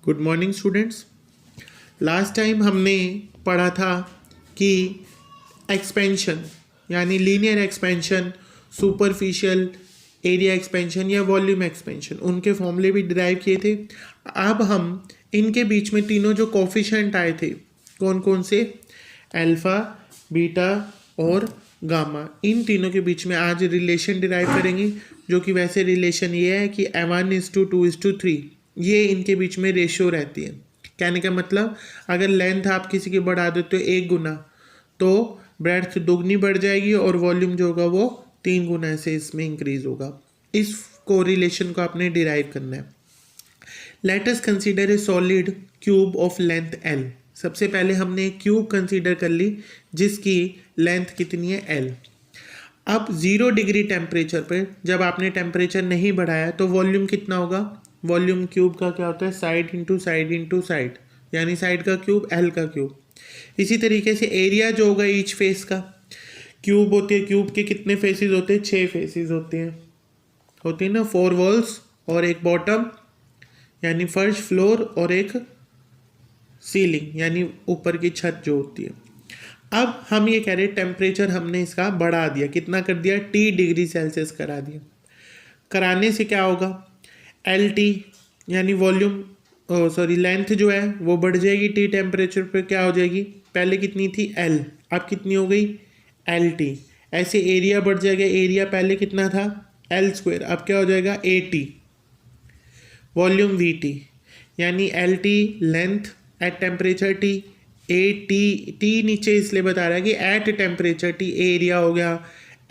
Good morning students. Last time हमने पढ़ा था कि एक्सपेंशन यानी linear expansion, superficial area expansion या वॉल्यूम एक्सपेंशन, उनके फॉर्मूले भी डिराइव किए थे। अब हम इनके बीच में तीनों जो कोफिशिएंट आए थे, कौन कौन से, अल्फ़ा, बीटा और गामा, इन तीनों के बीच में आज रिलेशन डिराइव करेंगे, जो कि वैसे रिलेशन ये है कि 1:2:3, ये इनके बीच में रेशियो रहती है। कहने का मतलब अगर लेंथ आप किसी की बढ़ा देते हो 1 गुना, तो ब्रेड्थ दुगनी बढ़ जाएगी और वॉल्यूम जो होगा वो 3 गुना से इसमें इंक्रीज होगा। इस कोरिलेशन को आपने डिराइव करना है। Let us consider a solid cube of length L। सबसे पहले हमने एक क्यूब कंसीडर कर ली जिसकी लेंथ कितनी है L। अब 0 डिग्री टेम्परेचर पर जब आपने टेम्परेचर नहीं बढ़ाया तो वॉल्यूम कितना होगा। वॉल्यूम क्यूब का क्या होता है, side into side into side, यानी साइड का क्यूब L का क्यूब। इसी तरीके से एरिया जो होगा ईच फेस का, क्यूब होती है, क्यूब के कितने फेसेस होते हैं, 6 फेसेस होते हैं, होती है ना, 4 वॉल्स और एक बॉटम यानी फर्श, फ्लोर और एक सीलिंग यानी ऊपर की छत जो होती है। अब हम ये कह रहे हैं टेम्परेचर हमने इसका बढ़ा दिया, कितना कर दिया, T डिग्री सेल्सियस करा दिया। कराने से क्या होगा, LT यानी वॉल्यूम लेंथ जो है वो बढ़ जाएगी T टेम्परेचर पे, क्या हो जाएगी, पहले कितनी थी L, अब कितनी हो गई LT। ऐसे एरिया बढ़ जाएगा, एरिया पहले कितना था L², अब क्या हो जाएगा AT। वॉल्यूम VT यानी LT length at temperature T, T नीचे इसलिए बता रहा है कि एट टेम्परेचर T एरिया हो गया,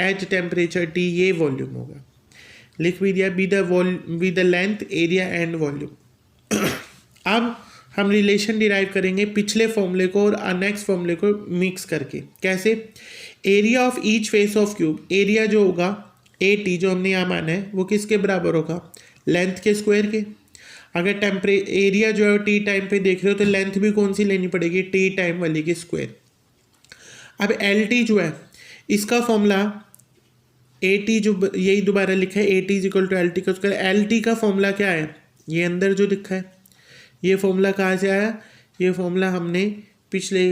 एट टेम्परेचर T ये वॉल्यूम होगा। लिख भी दिया, be the length, area and volume. अब हम रिलेशन डिराइव करेंगे पिछले फॉर्मूले को और नेक्स्ट फॉर्मूले को मिक्स करके। कैसे, area of each face of cube, area जो होगा AT जो हमने यहाँ माना है वो किसके बराबर होगा, लेंथ के स्क्वायर के। अगर एरिया जो है T टाइम पे देख रहे हो तो लेंथ भी कौन सी लेनी पड़ेगी, T टाइम वाली की स्क्वायर। अब LT जो है इसका फॉर्मूला AT जो यही दोबारा लिखा है, AT is equal to LT का स्क्वायर। LT का फॉर्मूला क्या है, ये अंदर जो लिखा है, ये फॉर्मूला कहाँ से आया, ये फॉर्मूला हमने पिछले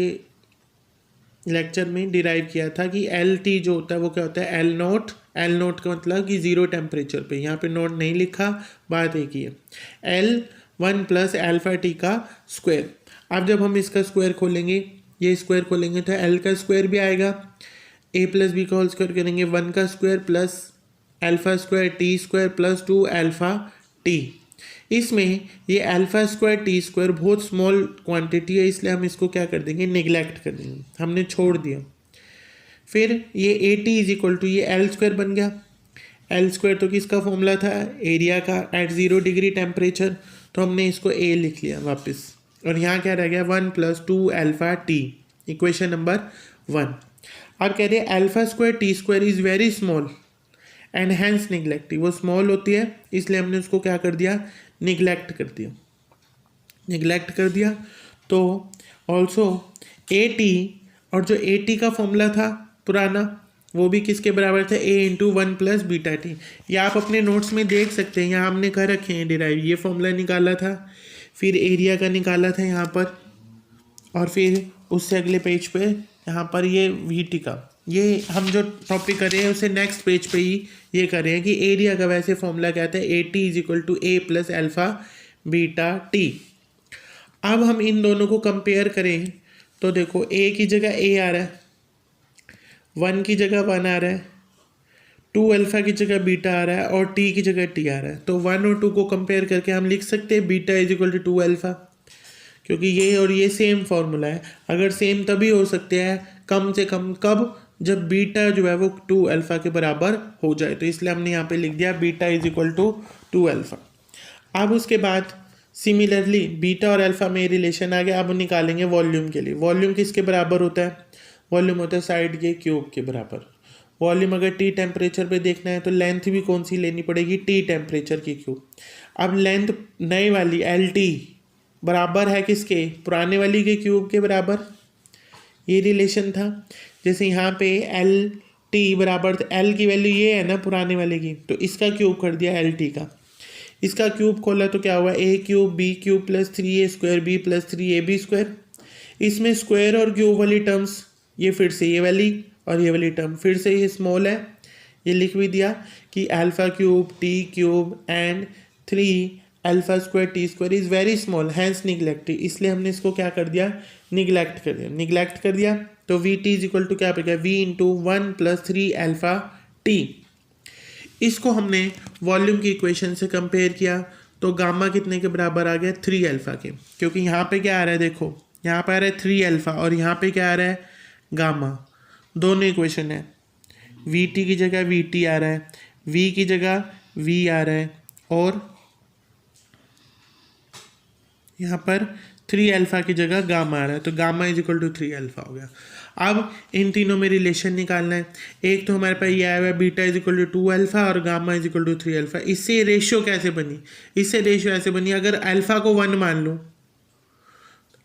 लेक्चर में डिराइव किया था कि LT जो होता है वो क्या होता है, L नोट का मतलब कि 0 टेम्परेचर पे, यहाँ पे नोट नहीं लिखा, बात एक ही है, L1 + α/T का स्क्वायर। अब जब हम इसका स्क्वायर खोलेंगे, ये स्क्वायर खोलेंगे तो L का स्क्वायर भी आएगा, A + B का होल स्क्वायर करेंगे, 1 का square plus α² T² plus 2α/T। इसमें ये α² T² बहुत स्मॉल क्वांटिटी है, इसलिए हम इसको क्या कर देंगे, निगलेक्ट कर देंगे, हमने छोड़ दिया। फिर ये AT इज इक्वल टू ये L² बन गया। L² तो किसका फॉर्मूला था, एरिया का एट 0 डिग्री टेम्परेचर, तो हमने इसको A लिख लिया वापस, और यहाँ क्या रह गया, 1 + 2α/T, इक्वेशन नंबर 1। अब कह रहे हैं α² T² is very small and hence negligible, वो स्मॉल होती है इसलिए हमने उसको क्या कर दिया, निगलेक्ट कर दिया। तो ऑल्सो AT, और जो AT का फॉर्मूला था पुराना वो भी किसके बराबर था, A × 1 + βT। ये आप अपने नोट्स में देख सकते हैं, यहाँ हमने कर रखे हैं डिराइव, ये फॉर्मूला निकाला था, फिर एरिया का निकाला था यहाँ पर, और फिर उससे अगले पेज पे यहाँ पर ये VT का, ये हम जो टॉपिक कर रहे हैं उसे नेक्स्ट पेज पे ही ये कर रहे हैं कि एरिया का वैसे फॉर्मूला क्या था, AT is equal to A + α/βT। अब हम इन दोनों को कंपेयर करें तो देखो A की जगह A आ रहा है, 1 की जगह 1 आ रहा है, 2α की जगह बीटा आ रहा है और T की जगह T आ रहा है। तो 1 और 2 को कंपेयर करके हम लिख सकते हैं बीटा इज इक्वल टू 2α, क्योंकि ये और ये सेम फार्मूला है। अगर सेम तभी हो सकते हैं कम से कम कब, जब बीटा जो है वो 2α के बराबर हो जाए, तो इसलिए हमने यहाँ पे लिख दिया बीटा इज इक्वल टू 2α। अब उसके बाद सिमिलरली बीटा और अल्फा में रिलेशन आ गया। अब निकालेंगे वॉल्यूम के लिए। वॉल्यूम किसके बराबर होता है, वॉल्यूम होता है साइड के क्यूब के बराबर। वॉल्यूम अगर T टेम्परेचर पे देखना है तो लेंथ भी कौन सी लेनी पड़ेगी, T टेम्परेचर की क्यूब। अब लेंथ नई वाली LT बराबर है किसके, पुराने वाली के क्यूब के बराबर, ये रिलेशन था। जैसे यहाँ पे LT बराबर, L की वैल्यू ये है ना पुराने वाले की, तो इसका क्यूब कर दिया LT का। इसका क्यूब खोला तो क्या हुआ, a cube b cube plus 3a² b plus 3ab²। इसमें स्क्वायर और क्यूब वाली टर्म्स ये फिर से ये वाली और ये वाली टर्म फिर से ये स्मॉल है, ये लिख भी दिया कि alpha cube t cube and 3α² t² is very small hence neglected, इसलिए हमने इसको क्या कर दिया, निगलेक्ट कर दिया। तो V T is equal to क्या पड़ गया, v इंटू 1 + 3α/t। इसको हमने वॉल्यूम की इक्वेशन से कंपेयर किया तो गामा कितने के बराबर आ गया, 3α के, क्योंकि यहाँ पे क्या आ रहा है, देखो यहाँ पे आ रहा है 3α और यहाँ पे क्या आ रहा है, गामा। दोनों इक्वेशन है, वी टी की जगह वी टी आ रहा है, v की जगह v आ रहा है और यहाँ पर 3α की जगह गामा आ रहा है, तो गामा इज इक्वल टू 3α हो गया। अब इन तीनों में रिलेशन निकालना है। एक तो हमारे पास ये आया हुआ है बीटा इज इक्वल टू 2α और गामा इज इक्वल टू 3α। इससे रेशियो कैसे बनी, इससे रेशियो ऐसे बनी, अगर अल्फा को 1 मान लो,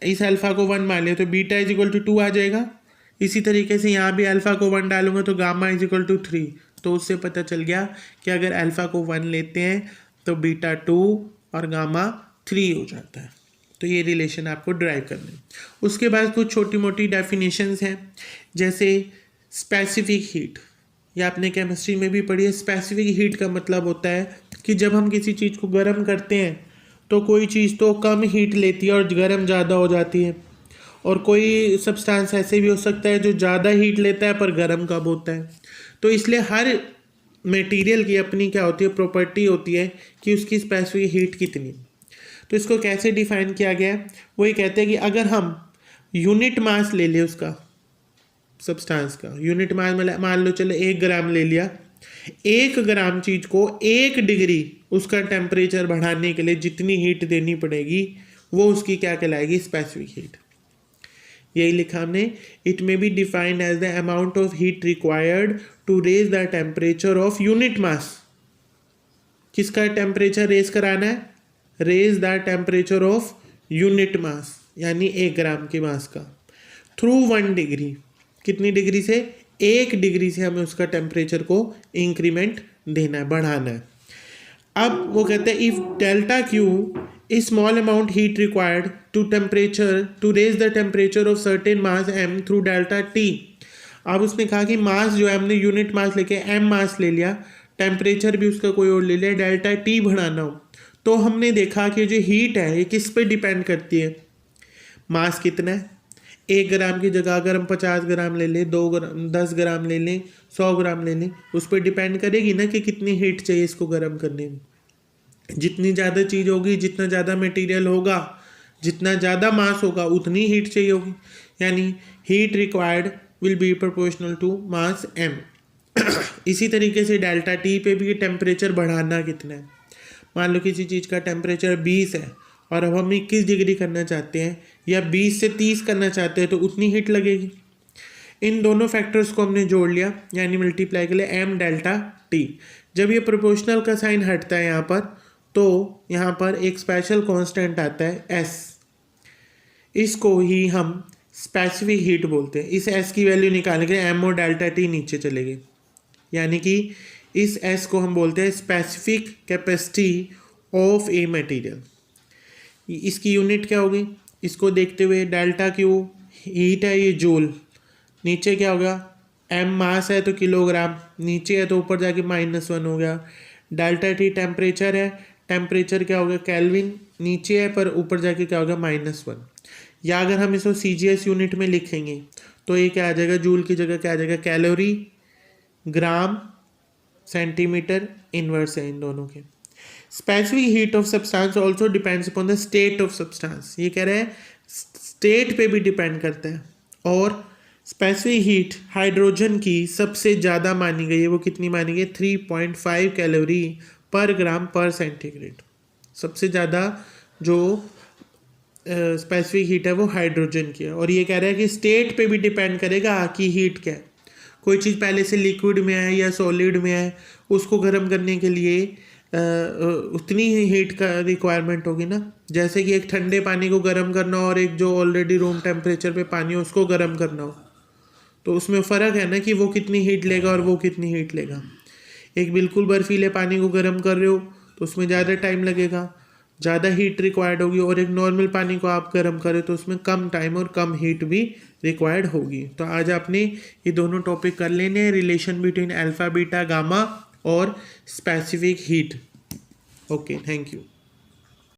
इस अल्फा को 1 मान लिया तो बीटा इज इक्वल टू 2 आ जाएगा। इसी तरीके से यहाँ भी अल्फा को 1 डालूंगा तो गामा इज इक्वल टू 3। तो उससे पता चल गया कि अगर अल्फा को 1 लेते हैं तो बीटा 2 और गामा 3 हो जाता है। तो ये रिलेशन आपको ड्राइव करना है। उसके बाद कुछ छोटी मोटी डेफिनेशंस हैं, जैसे स्पेसिफिक हीट, ये आपने केमिस्ट्री में भी पढ़ी है। स्पेसिफिक हीट का मतलब होता है कि जब हम किसी चीज़ को गर्म करते हैं तो कोई चीज़ तो कम हीट लेती है और गर्म ज़्यादा हो जाती है, और कोई सब्सटेंस ऐसे भी हो सकता है जो ज़्यादा हीट लेता है पर गर्म कब होता है। तो इसलिए हर मटेरियल की अपनी क्या होती है, प्रॉपर्टी होती है कि उसकी स्पेसिफिक हीट कितनी। तो इसको कैसे डिफाइन किया गया है, वही कहते हैं कि अगर हम यूनिट मास ले लें उसका, सब्सटेंस का यूनिट मास मान लो चलो 1 ग्राम ले लिया, 1 ग्राम चीज़ को 1 डिग्री उसका टेम्परेचर बढ़ाने के लिए जितनी हीट देनी पड़ेगी वो उसकी क्या कहलाएगी, स्पेसिफिक हीट। यही लिखा हमने, it may be defined as the amount of heat required to raise the temperature of unit mass. किसका टेम्परेचर रेज कराना है, raise the temperature of unit mass यानी 1 ग्राम के मास का, थ्रू 1 डिग्री। कितनी डिग्री से, 1 डिग्री से हमें उसका टेम्परेचर को इंक्रीमेंट देना है, बढ़ाना है। अब वो कहते हैं if delta Q is small amount heat required to raise the temperature of certain mass m through delta t। अब उसने कहा कि मास जो है हमने यूनिट मास लेके m मास ले लिया, टेम्परेचर भी उसका कोई और ले लिया, डेल्टा t बढ़ाना हो, तो हमने देखा कि जो हीट है ये किस पे डिपेंड करती है, मास कितना है। 1 ग्राम की जगह अगर हम 50 ग्राम ले लें, 2 ग्राम 10 ग्राम ले लें, 100 ग्राम ले लें, उस पर डिपेंड करेगी ना कि कितनी हीट चाहिए इसको गर्म करने में। जितनी ज़्यादा चीज़ होगी, जितना ज़्यादा मटेरियल होगा, जितना ज़्यादा मास होगा, उतनी हीट चाहिए होगी, यानी heat required will be proportional to mass m। इसी तरीके से डेल्टा टी पे भी टेम्परेचर बढ़ाना कितना है। मान लो किसी चीज़ का टेम्परेचर 20 है और अब हम 21 डिग्री करना चाहते हैं या 20 से 30 करना चाहते हैं, तो उतनी हीट लगेगी। इन दोनों फैक्टर्स को हमने जोड़ लिया यानी मल्टीप्लाई कर लिया m डेल्टा टी। जब ये प्रोपोर्शनल का साइन हटता है यहाँ पर, तो यहाँ पर एक स्पेशल कांस्टेंट आता है s, इसको ही हम स्पेसिफिक हीट बोलते हैं। इस s की वैल्यू निकालने के लिए m और डेल्टा टी नीचे चले गए, यानी कि इस s को हम बोलते हैं specific capacity of a material. इसकी यूनिट क्या होगी, इसको देखते हुए डेल्टा क्यू हीट है ये जूल, नीचे क्या होगा m मास है तो किलोग्राम, नीचे है तो ऊपर जाके -1 हो गया। डेल्टा टी टेम्परेचर है, टेम्परेचर क्या होगा केल्विन, नीचे है पर ऊपर जाके क्या होगा -1। या अगर हम इसको CGS यूनिट में लिखेंगे तो ये क्या आ जाएगा, जूल की जगह क्या आ जाएगा, कैलोरी, ग्राम, सेंटीमीटर, इनवर्स है इन दोनों के। Specific heat of substance also depends upon the state of substance, ये कह रहे हैं स्टेट पे भी डिपेंड करता है। और स्पेसिफिक हीट हाइड्रोजन की सबसे ज़्यादा मानी गई है, वो कितनी मानी गई, 3.5 कैलोरी पर ग्राम पर सेंटीग्रेड। सबसे ज़्यादा जो स्पेसिफिक हीट है वो हाइड्रोजन की है। और ये कह रहा है कि स्टेट पे भी डिपेंड करेगा कि हीट क्या है। कोई चीज़ पहले से लिक्विड में है या सॉलिड में है, उसको गर्म करने के लिए उतनी ही हीट का रिक्वायरमेंट होगी ना। जैसे कि एक ठंडे पानी को गर्म करना और एक जो ऑलरेडी रूम टेम्परेचर पे पानी हो उसको गर्म करना हो, तो उसमें फ़र्क है ना कि वो कितनी हीट लेगा और वो कितनी हीट लेगा। एक बिल्कुल बर्फीले पानी को गर्म कर रहे हो तो उसमें ज़्यादा टाइम लगेगा, ज़्यादा हीट रिक्वायर्ड होगी। और एक नॉर्मल पानी को आप गर्म करें तो उसमें कम टाइम और कम हीट भी रिक्वायर्ड होगी। तो आज आपने ये दोनों टॉपिक कर लेने हैं, relation between alpha beta gamma और specific heat. Okay, thank you.